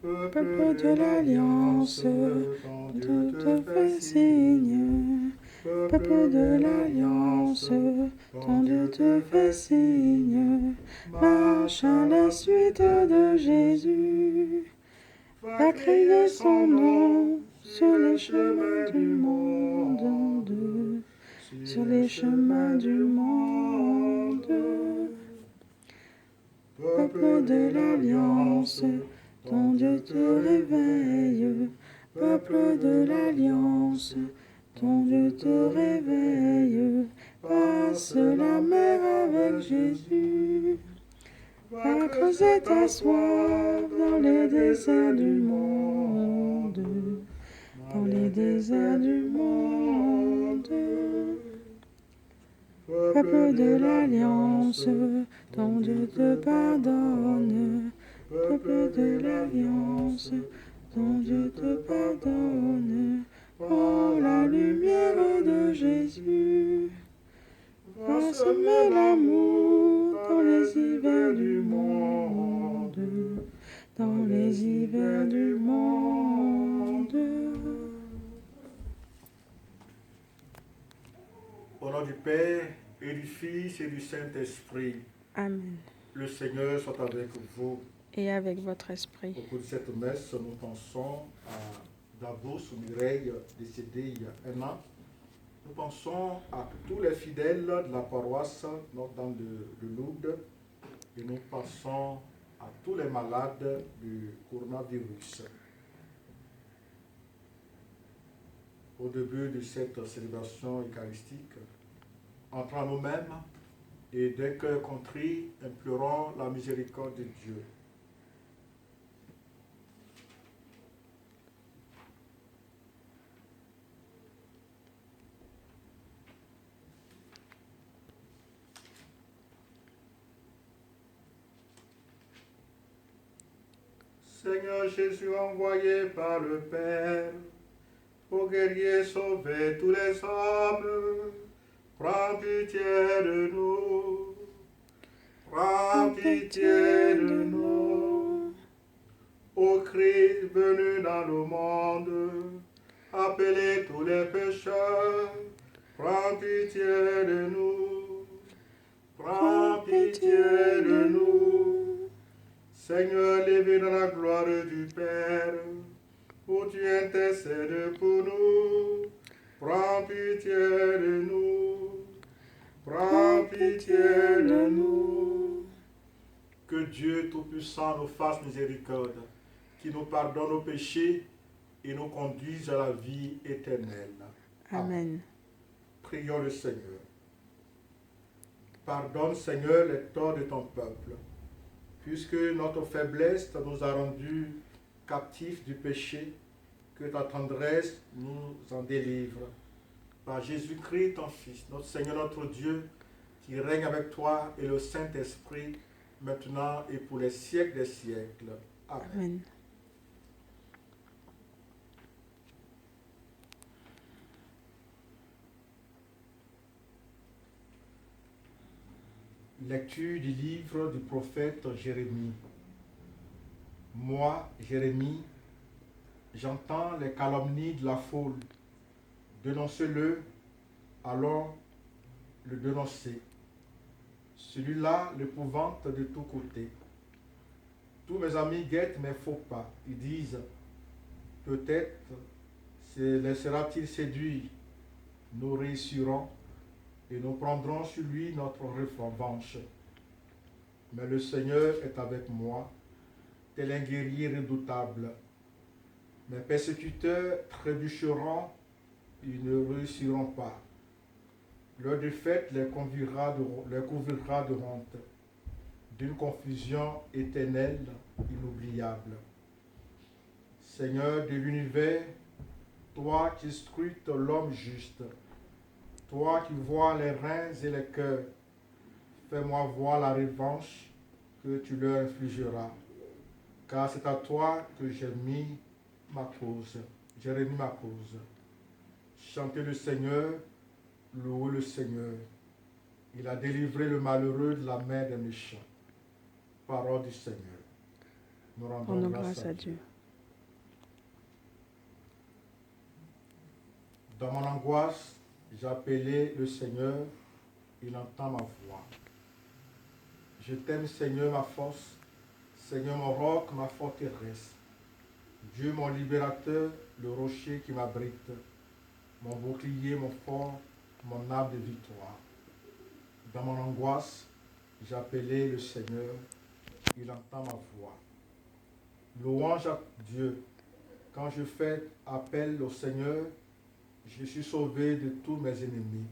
Peuple de l'Alliance, ton Dieu te fait signe. Peuple de l'Alliance, ton Dieu te fait signe. Marche à la suite de Jésus. Va crier son nom sur les chemins du monde. Sur les chemins du monde. Peuple de l'Alliance, ton Dieu te réveille. Peuple de l'Alliance, ton Dieu te réveille. Passe la mer avec Jésus. Va creuser ta soif dans les déserts du monde. Dans les déserts du monde. Peuple de l'Alliance, ton Dieu te pardonne. Peuple de l'Alliance, ton Dieu te pardonne. Oh, la lumière de Jésus va semer l'amour dans les hivers du monde. Dans les hivers du monde. Au nom du Père et du Fils et du Saint-Esprit, Amen. le Seigneur soit avec vous. Et avec votre esprit. Au cours de cette messe, nous pensons à Davos Mireille, décédé il y a un an. Nous pensons à tous les fidèles de la paroisse dans le Lourdes et nous pensons à tous les malades du coronavirus. Au début de cette célébration eucharistique, entrons en nous-mêmes et d'un cœur contrit, implorons la miséricorde de Dieu. Seigneur Jésus, envoyé par le Père, ô guerrier sauver tous les hommes, prends pitié de nous. Prends pitié de nous. Ô Christ venu dans le monde, appelez tous les pécheurs, prends pitié de nous. Prends pitié de nous. Seigneur, levé dans la gloire du Père, où tu intercèdes pour nous, prends pitié de nous. Prends pitié de nous. Que Dieu Tout-Puissant nous fasse miséricorde, qui nous pardonne nos péchés et nous conduise à la vie éternelle. Amen. Prions le Seigneur. Pardonne, Seigneur, les torts de ton peuple, puisque notre faiblesse nous a rendus captifs du péché, que ta tendresse nous en délivre. Par Jésus-Christ, ton Fils, notre Seigneur, notre Dieu, qui règne avec toi et le Saint-Esprit, maintenant et pour les siècles des siècles. Amen. Amen. Lecture du livre du prophète Jérémie. Moi, Jérémie, j'entends les calomnies de la foule. Dénoncez-le, alors le dénoncer. Celui-là l'épouvante de tous côtés. Tous mes amis guettent mes faux pas. Ils disent, peut-être se laissera-t-il séduire. Nous réussirons et nous prendrons sur lui notre revanche. Mais le Seigneur est avec moi, tel un guerrier redoutable. Mes persécuteurs trébucheront, ils ne réussiront pas. Leur défaite les couvrira de honte, d'une confusion éternelle, inoubliable. Seigneur de l'univers, toi qui scrutes l'homme juste, toi qui vois les reins et les cœurs, fais-moi voir la revanche que tu leur infligeras, car c'est à toi que j'ai remis ma cause. Chantez le Seigneur, louez le Seigneur. Il a délivré le malheureux de la main des méchants. Parole du Seigneur. Nous rendons grâce à Dieu. Dans mon angoisse, j'appelais le Seigneur, il entend ma voix. Je t'aime, Seigneur, ma force, Seigneur, mon roc, ma forteresse. Dieu, mon libérateur, le rocher qui m'abrite, mon bouclier, mon fort, mon arbre de victoire. Dans mon angoisse, j'appelais le Seigneur, il entend ma voix. Louange à Dieu. Quand je fais appel au Seigneur, je suis sauvé de tous mes ennemis.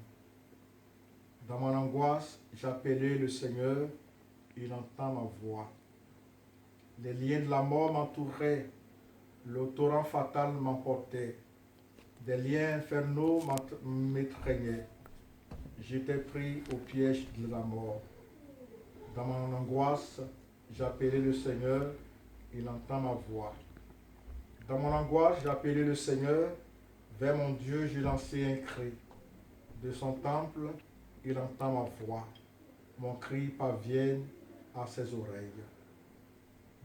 Dans mon angoisse, j'appelais le Seigneur, il entend ma voix. Les liens de la mort m'entouraient, le torrent fatal m'emportait, des liens infernaux m'étreignaient. J'étais pris au piège de la mort. Dans mon angoisse, j'appelais le Seigneur, il entend ma voix. Dans mon angoisse, j'appelais le Seigneur, vers mon Dieu, j'ai lancé un cri. De son temple, il entend ma voix. Mon cri parvient à ses oreilles.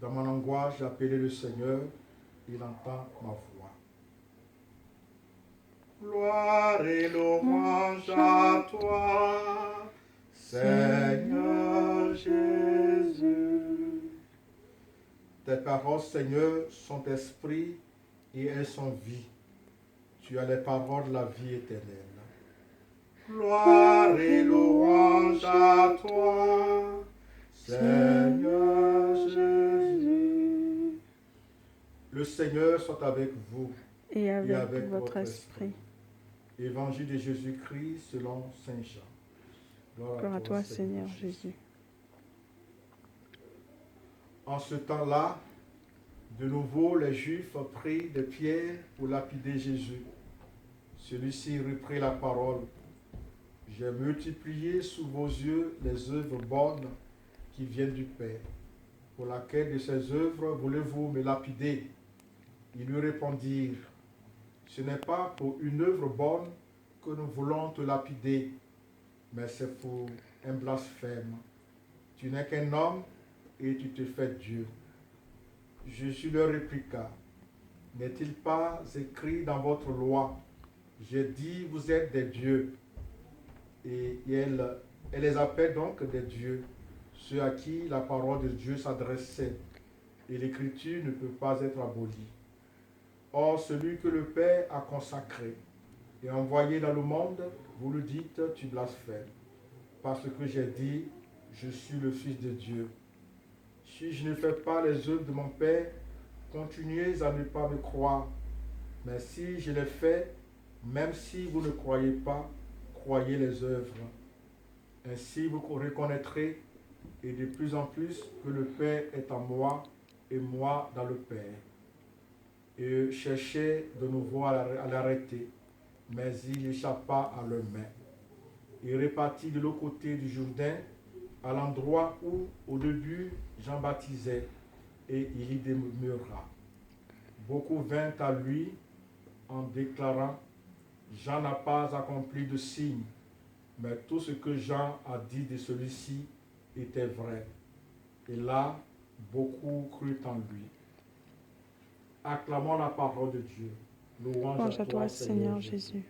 Dans mon angoisse, j'appelais le Seigneur, il entend ma voix. Gloire et louange à toi, Seigneur Jésus. Tes paroles, Seigneur, sont esprit et elles sont vie. Tu as les paroles de la vie éternelle. Gloire et louange à toi, Seigneur Jésus. Le Seigneur soit avec vous Et avec votre esprit. Évangile de Jésus-Christ selon Saint Jean. Gloire à toi, Seigneur Jésus. En ce temps-là, de nouveau, les Juifs prirent des pierres pour lapider Jésus. Celui-ci reprit la parole. J'ai multiplié sous vos yeux les œuvres bonnes qui viennent du Père. Pour laquelle de ces œuvres voulez-vous me lapider? Ils lui répondirent, ce n'est pas pour une œuvre bonne que nous voulons te lapider, mais c'est pour un blasphème. Tu n'es qu'un homme et tu te fais Dieu. Jésus leur répliqua, n'est-il pas écrit dans votre loi, j'ai dit vous êtes des dieux, et elle les appelle donc des dieux, ceux à qui la parole de Dieu s'adressait, et l'écriture ne peut pas être abolie. Or, celui que le Père a consacré et envoyé dans le monde, vous le dites, tu blasphèmes, parce que j'ai dit, je suis le Fils de Dieu. Si je ne fais pas les œuvres de mon Père, continuez à ne pas me croire. Mais si je les fais, même si vous ne croyez pas, croyez les œuvres. Ainsi vous reconnaîtrez, et de plus en plus, que le Père est en moi, et moi dans le Père. Et cherchait de nouveau à l'arrêter, mais il échappa à leurs mains. Il repartit de l'autre côté du Jourdain, à l'endroit où, au début, Jean baptisait, et il y demeura. Beaucoup vinrent à lui en déclarant, Jean n'a pas accompli de signe, mais tout ce que Jean a dit de celui-ci était vrai. Et là, beaucoup crurent en lui. Acclamons la parole de Dieu. Louange à toi, Seigneur Jésus.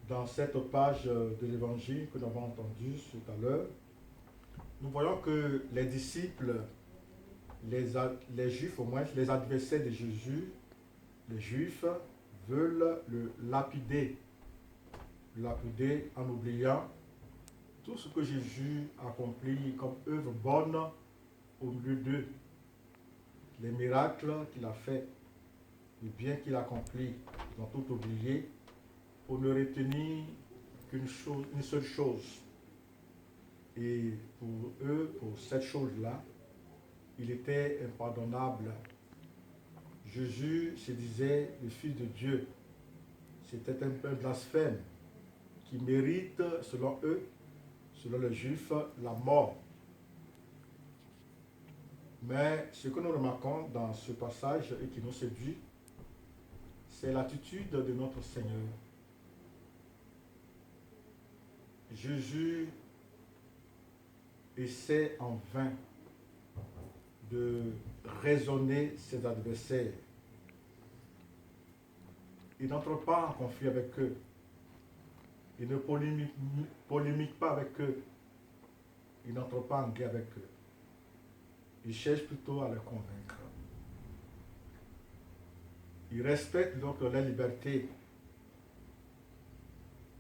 Dans cette page de l'évangile que nous avons entendue tout à l'heure, nous voyons que les disciples, les Juifs au moins, les adversaires de Jésus, les Juifs veulent le lapider en oubliant tout ce que Jésus a accompli comme œuvre bonne au milieu d'eux, les miracles qu'il a fait, le bien qu'il a accompli, ils ont tout oublié pour ne retenir une seule chose. Et pour eux, pour cette chose-là, il était impardonnable. Jésus se disait le Fils de Dieu. C'était un peu blasphème qui mérite, selon eux, selon les Juifs, la mort. Mais ce que nous remarquons dans ce passage et qui nous séduit, c'est l'attitude de notre Seigneur. Jésus essaie en vain de raisonner ses adversaires. Il n'entre pas en conflit avec eux. Il ne polémique pas avec eux. Il n'entre pas en guerre avec eux. Il cherche plutôt à les convaincre. Il respecte donc leur liberté.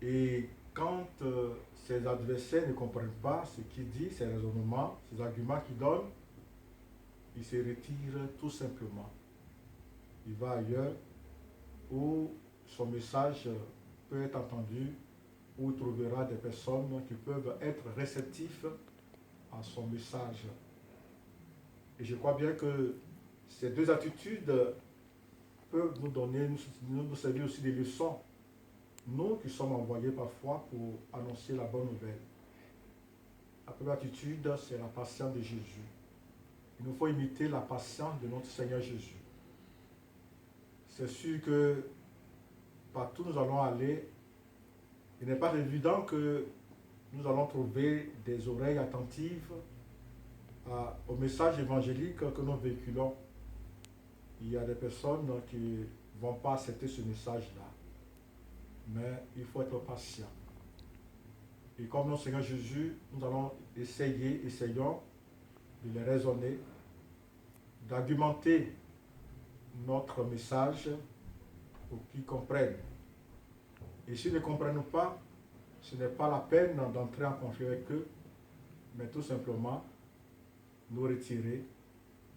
Et quand ses adversaires ne comprennent pas ce qu'il dit, ses raisonnements, ses arguments qu'il donne, il se retire tout simplement. Il va ailleurs où son message peut être entendu, où il trouvera des personnes qui peuvent être réceptifs à son message. Et je crois bien que ces deux attitudes peuvent nous donner, nous servir aussi des leçons. Nous qui sommes envoyés parfois pour annoncer la bonne nouvelle. La première attitude, c'est la patience de Jésus. Il nous faut imiter la patience de notre Seigneur Jésus. C'est sûr que partout où nous allons aller, il n'est pas évident que nous allons trouver des oreilles attentives au message évangélique que nous véhiculons. Il y a des personnes qui ne vont pas accepter ce message-là. Mais il faut être patient. Et comme notre Seigneur Jésus, nous allons essayons de les raisonner, d'argumenter notre message pour qu'ils comprennent. Et s'ils ne comprennent pas, ce n'est pas la peine d'entrer en conflit avec eux, mais tout simplement nous retirer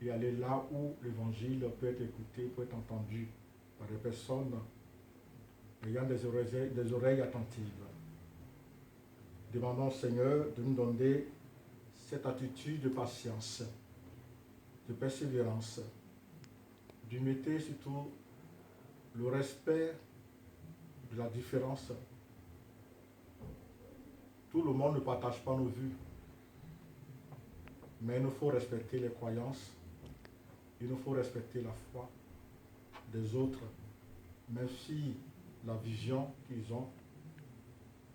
et aller là où l'évangile peut être écouté, peut être entendu par des personnes ayant des oreilles attentives. Demandons au Seigneur de nous donner cette attitude de patience, de persévérance, d'humilité, surtout le respect de la différence. Tout le monde ne partage pas nos vues, mais il nous faut respecter les croyances, il nous faut respecter la foi des autres, même si la vision qu'ils ont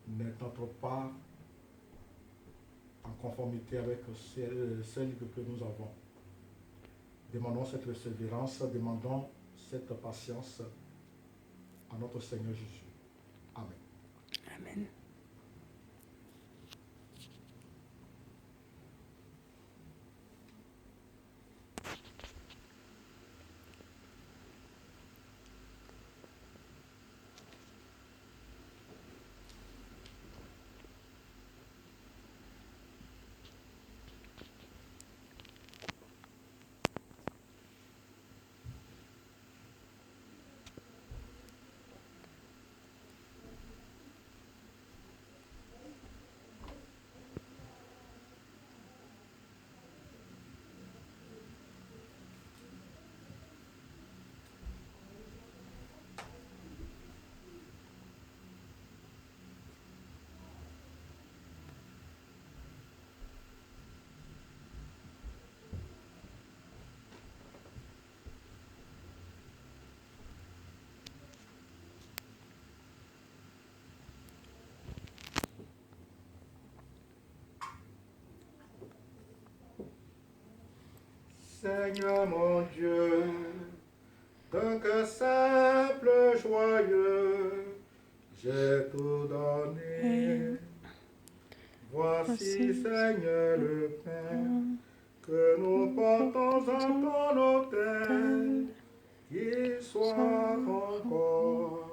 n'entre pas en conformité avec celle que nous avons. Demandons cette persévérance, demandons cette patience à notre Seigneur Jésus. Amen. Amen. Seigneur mon Dieu, d'un cœur simple, joyeux, j'ai tout donné. Voici, Seigneur, le pain que nous portons en ton autel, qu'il soit encore.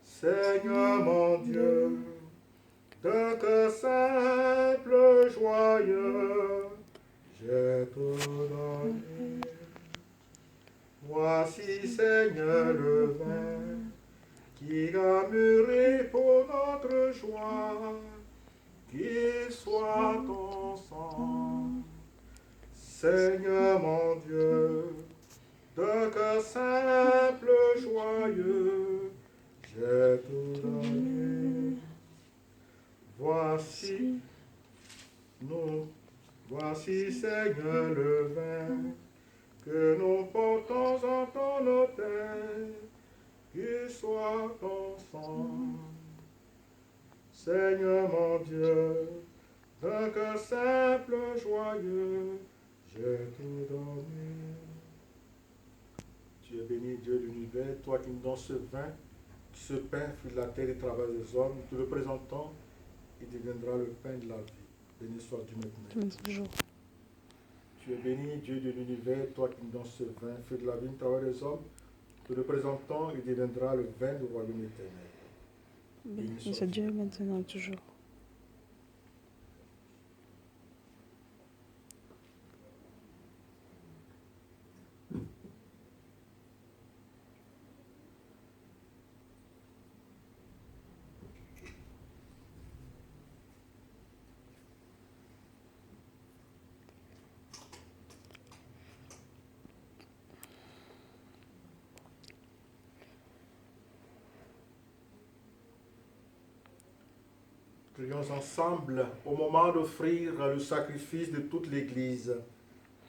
Seigneur mon Dieu, d'un cœur simple, joyeux, j'ai tout donné. Voici, Seigneur, le vin qui a mûri pour notre joie, qu'il soit ton sang. Seigneur mon Dieu, d'un cœur simple, joyeux, j'ai tout donné. Voici, Seigneur, le vin que nous portons en ton autel, qu'il soit ton sang. Seigneur l'univers, toi qui nous donnes ce vin, ce pain, fruit de la terre et travail des hommes, nous te le présentons, il deviendra le pain de la vie. Béni sois-tu maintenant. toujours. Tu es béni, Dieu de l'univers, toi qui nous donnes ce vin, fruit de la vie, travail des hommes, nous te le présentons, il deviendra le vin du royaume éternel. Béni soit Dieu maintenant et toujours. Prions ensemble au moment d'offrir le sacrifice de toute l'Église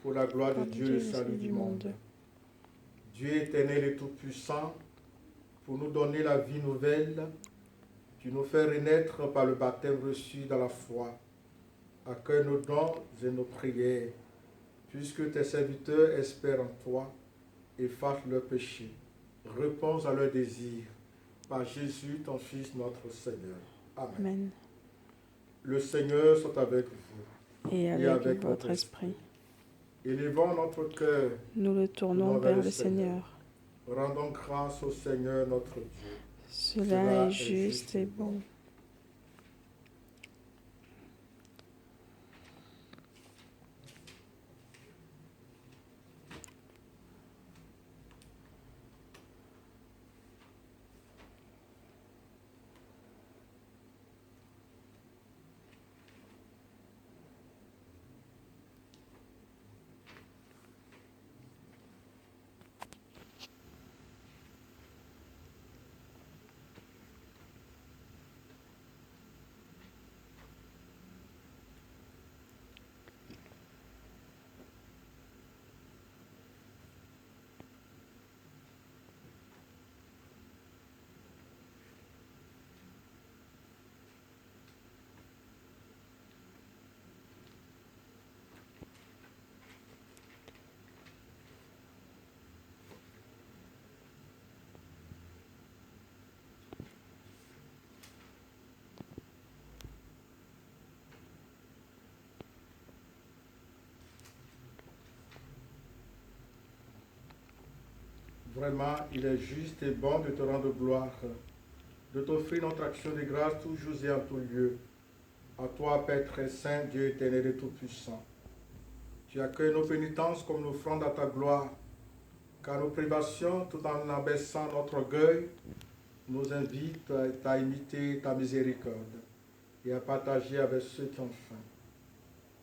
pour la gloire de Dieu et le salut du monde. Dieu éternel et tout-puissant, pour nous donner la vie nouvelle, tu nous fais renaître par le baptême reçu dans la foi. Accueille nos dons et nos prières, puisque tes serviteurs espèrent en toi, efface leurs péchés. Réponds à leurs désirs, par Jésus, ton Fils, notre Seigneur. Amen. Amen. Le Seigneur soit avec vous. Et avec votre esprit. Élevons notre cœur. Nous le tournons vers le Seigneur. Rendons grâce au Seigneur notre Dieu. Cela est juste et bon. Vraiment, il est juste et bon de te rendre gloire, de t'offrir notre action de grâce toujours et en tout lieu. À toi, Père très saint, Dieu éternel et tout-puissant. Tu accueilles nos pénitences comme une offrande à ta gloire, car nos privations, tout en abaissant notre orgueil, nous invitent à imiter ta miséricorde et à partager avec ceux qui ont faim.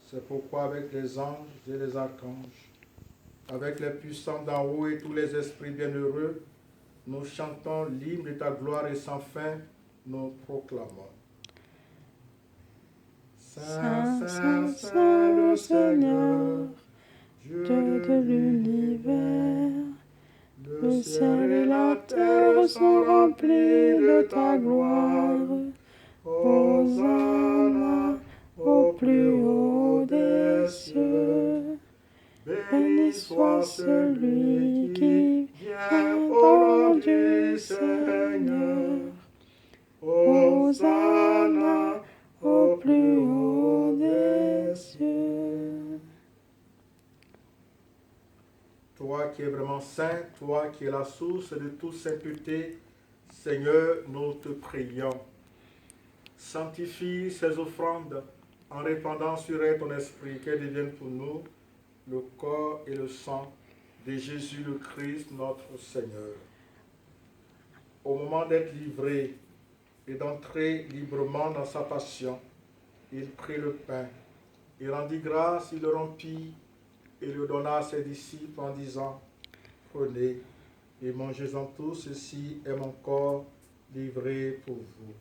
C'est pourquoi avec les anges et les archanges, avec les puissants d'en haut et tous les esprits bienheureux, nous chantons l'hymne de ta gloire et sans fin, nous proclamons. Saint, Saint, Saint le Seigneur, Dieu de l'univers, le ciel et la terre sont remplis de ta gloire. Hosanna au plus haut des cieux. Béni soit celui qui vient au nom du Seigneur. Hosanna au plus haut des cieux. Toi qui es vraiment saint, toi qui es la source de toute sainteté, Seigneur, nous te prions. Sanctifie ces offrandes en répandant sur elles ton esprit, qu'elles deviennent pour nous le corps et le sang de Jésus le Christ, notre Seigneur. Au moment d'être livré et d'entrer librement dans sa passion, il prit le pain, il rendit grâce, il le rompit et le donna à ses disciples en disant, prenez et mangez-en tous, ceci est mon corps livré pour vous.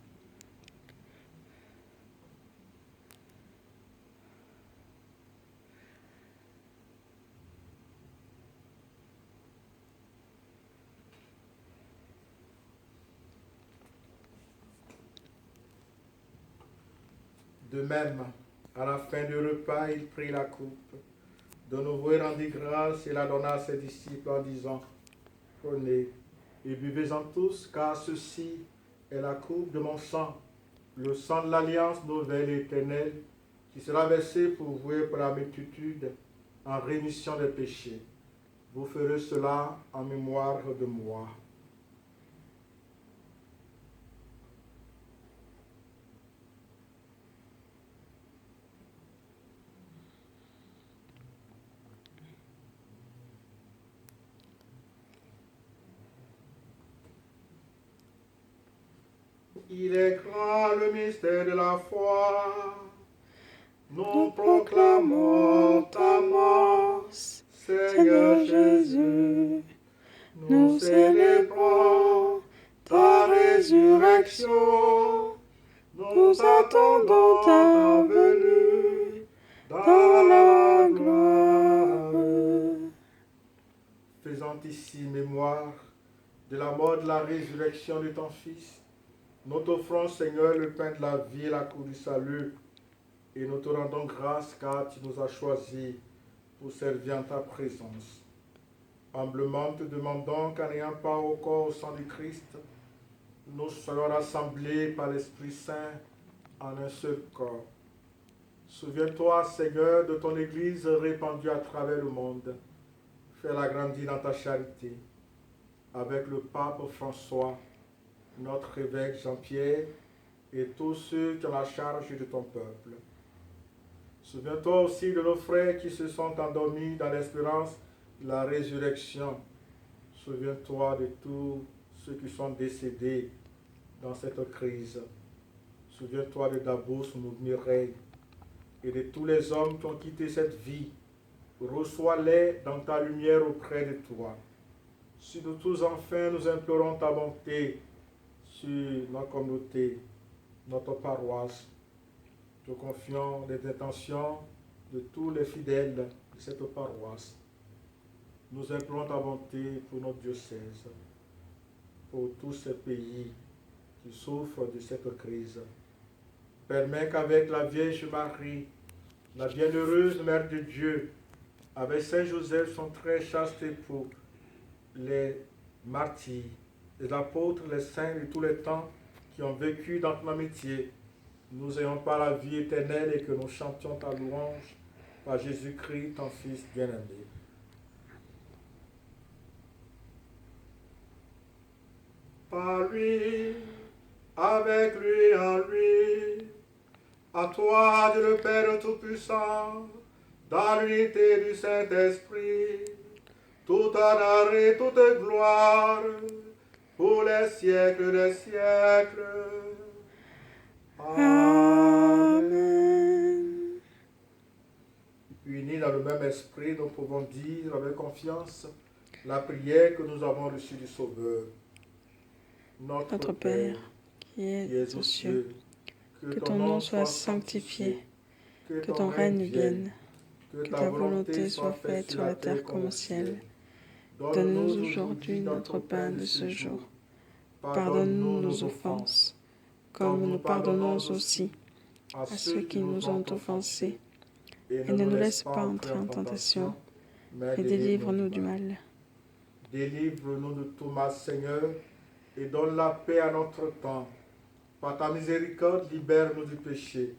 De même, à la fin du repas, il prit la coupe. De nouveau, il rendit grâce et la donna à ses disciples en disant, prenez et buvez-en tous, car ceci est la coupe de mon sang, le sang de l'alliance nouvelle et éternelle, qui sera versé pour vous et pour la multitude en rémission des péchés. Vous ferez cela en mémoire de moi. Il est grand le mystère de la foi. Nous proclamons ta mort, Seigneur Jésus. Nous célébrons ta résurrection. Nous attendons ta venue dans la gloire. Faisant ici mémoire de la mort et de la résurrection de ton Fils, nous t'offrons, Seigneur, le pain de la vie et la coupe du salut, et nous te rendons grâce car tu nous as choisis pour servir en ta présence. Humblement te demandons qu'en ayant part au corps au sang du Christ, nous soyons rassemblés par l'Esprit Saint en un seul corps. Souviens-toi, Seigneur, de ton Église répandue à travers le monde. Fais-la grandir dans ta charité, avec le pape François, notre évêque Jean-Pierre et tous ceux qui ont la charge de ton peuple. Souviens-toi aussi de nos frères qui se sont endormis dans l'espérance de la résurrection. Souviens-toi de tous ceux qui sont décédés dans cette crise. Souviens-toi de Dabous Mireille et de tous les hommes qui ont quitté cette vie. Reçois-les dans ta lumière auprès de toi. Si nous tous enfin nous implorons ta bonté sur notre communauté, notre paroisse, te confions les intentions de tous les fidèles de cette paroisse. Nous implorons ta bonté pour notre diocèse, pour tous ces pays qui souffrent de cette crise. Permets qu'avec la Vierge Marie, la bienheureuse Mère de Dieu, avec Saint Joseph, son très chaste époux, les martyrs, les apôtres, les saints de tous les temps qui ont vécu dans ton amitié, nous ayons pas la vie éternelle et que nous chantions ta louange par Jésus-Christ, ton Fils bien-aimé. Par lui, avec lui, en lui, à toi, Dieu le Père Tout-Puissant, dans l'unité du Saint-Esprit, tout honneur et toute gloire, pour les siècles des siècles. Amen. Unis dans le même esprit, nous pouvons dire avec confiance la prière que nous avons reçue du Sauveur. Notre Père, qui es aux cieux, que ton nom soit sanctifié, que ton règne vienne, que ta volonté soit faite sur la terre comme au ciel. Donne-nous aujourd'hui notre pain de ce jour. Pardonne-nous nos offenses, comme nous pardonnons aussi à ceux qui nous ont offensés. Et ne nous laisse pas entrer en tentation, mais délivre-nous du mal. Délivre-nous de tout mal, Seigneur, et donne la paix à notre temps. Par ta miséricorde, libère-nous du péché.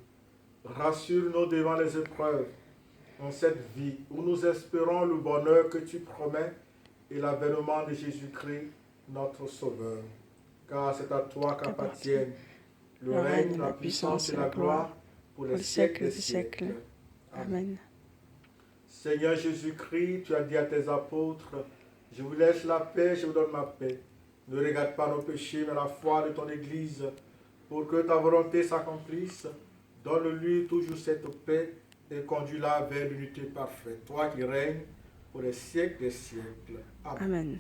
Rassure-nous devant les épreuves, en cette vie où nous espérons le bonheur que tu promets et l'avènement de Jésus-Christ, notre Sauveur. Car c'est à toi qu'appartiennent le règne, la puissance et la gloire pour les siècles des siècles. Amen. Seigneur Jésus-Christ, tu as dit à tes apôtres, je vous laisse la paix, je vous donne ma paix. Ne regarde pas nos péchés, mais la foi de ton Église, pour que ta volonté s'accomplisse. Donne-lui toujours cette paix et conduis-la vers l'unité parfaite. Toi qui règnes pour les siècles des siècles. Amen. Amen.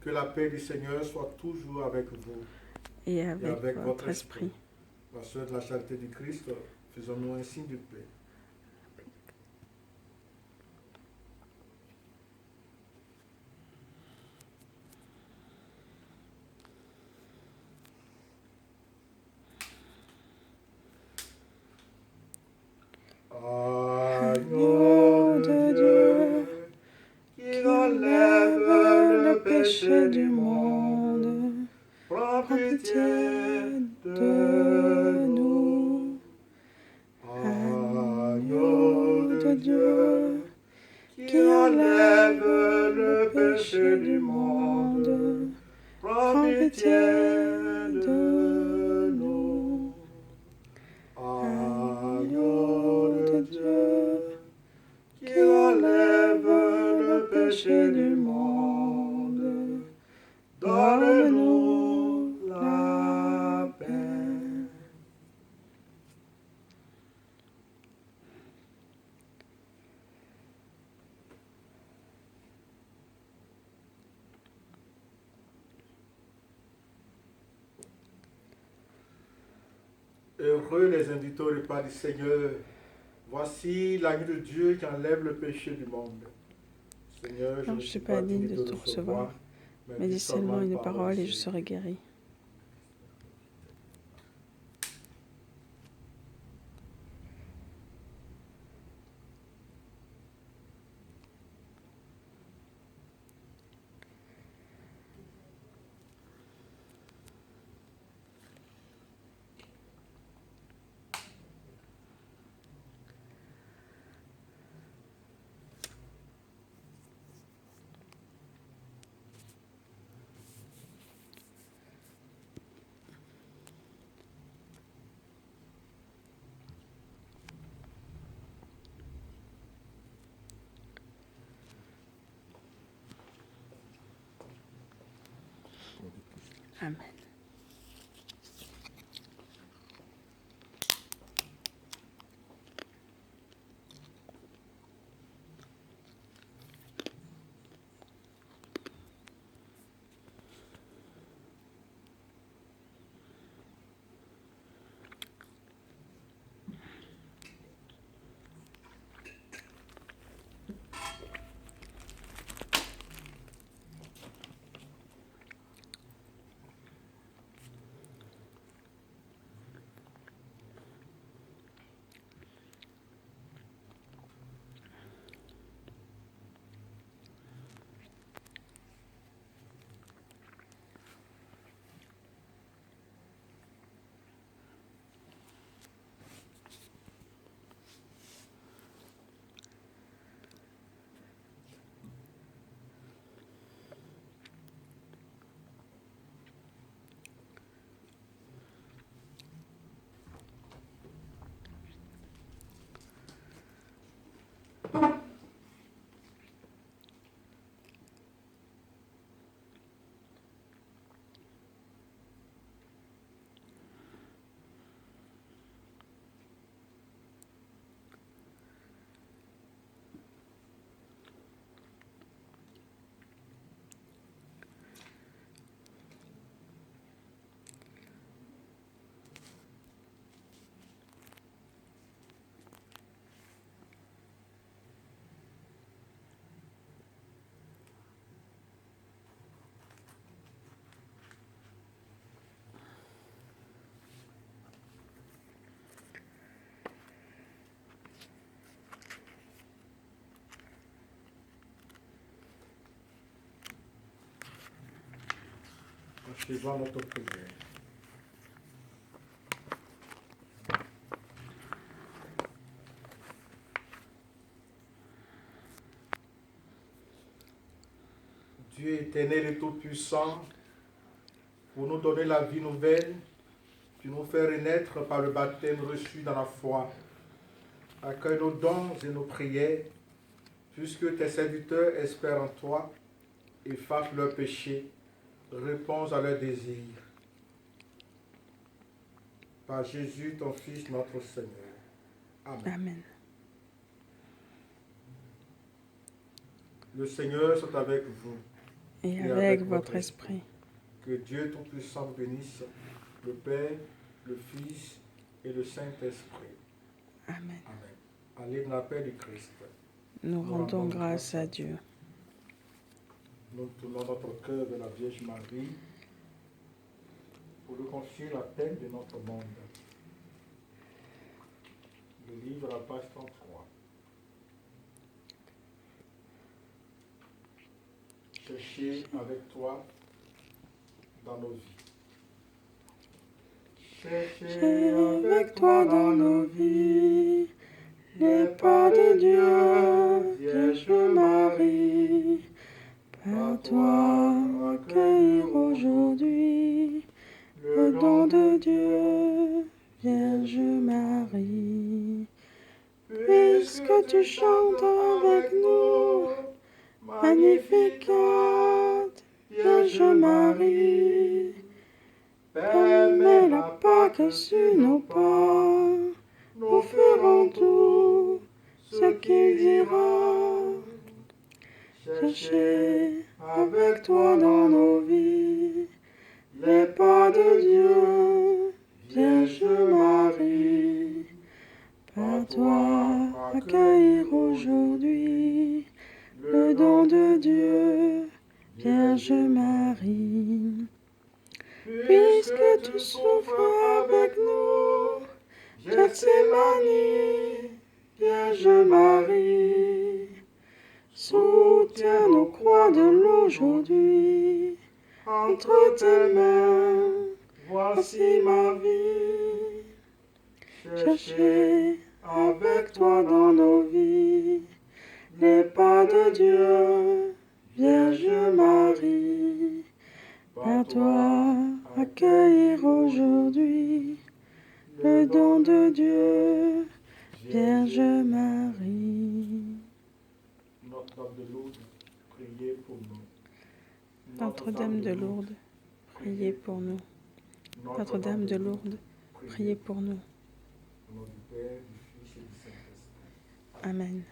Que la paix du Seigneur soit toujours avec vous et avec votre esprit. La sœur de la charité du Christ, faisons-nous un signe de paix. Agneau de Dieu, qui enlève le péché du monde, pitié de nous. Agneau de Dieu, qui enlève le péché du monde, prends pitié de nous. Agneau de Dieu, qui enlève le péché du monde, donne-nous la paix. Heureux les invités au repas du Seigneur. Voici l'agneau de Dieu qui enlève le péché du monde. Seigneur, je Non, ne je suis ne suis pas pas digne digne de de te te recevoir, mais mais dis dis seulement une parole et je serai serai guéri. Amen. Suivant notre prière. Dieu éternel et tout-puissant, pour nous donner la vie nouvelle, tu nous fais renaître par le baptême reçu dans la foi. Accueille nos dons et nos prières, puisque tes serviteurs espèrent en toi, efface leurs péchés, réponds à leurs désirs. Par Jésus, ton Fils, notre Seigneur. Amen. Amen. Le Seigneur soit avec vous. Et avec votre esprit. Que Dieu Tout-Puissant vous bénisse, le Père, le Fils et le Saint-Esprit. Amen. Amen. Allez dans la paix du Christ. Nous rendons grâce à Dieu. Nous tournons notre cœur vers la Vierge Marie pour lui confier la peine de notre monde. Le livre à la page 33. Chercher avec toi dans nos vies. Chercher avec toi dans nos vies les pas de Dieu, Vierge Marie. Par toi, accueillir aujourd'hui le don de Dieu, Vierge Marie. Puisque tu chantes avec nous, Magnificat, Vierge Marie, permets la Pâque sur nos pas, nous ferons tout ce qu'il dira. Chercher avec toi dans nos vies les pas de Dieu, Vierge Marie. Par toi, accueillir aujourd'hui le don de Dieu, Vierge Marie. Puisque tu souffres avec nous, Gethsémani, Vierge Marie, soutiens nos croix de l'aujourd'hui. Entre tes mains, voici ma vie. Chercher avec toi dans nos vies les pas de Dieu, Vierge Marie. Par toi, accueillir aujourd'hui le don de Dieu, Vierge Marie. Notre-Dame de Lourdes, priez pour nous. Notre-Dame de Lourdes, priez pour nous. Notre-Dame de Lourdes, priez pour nous. Au nom du Père, du Fils et du Saint-Esprit. Amen.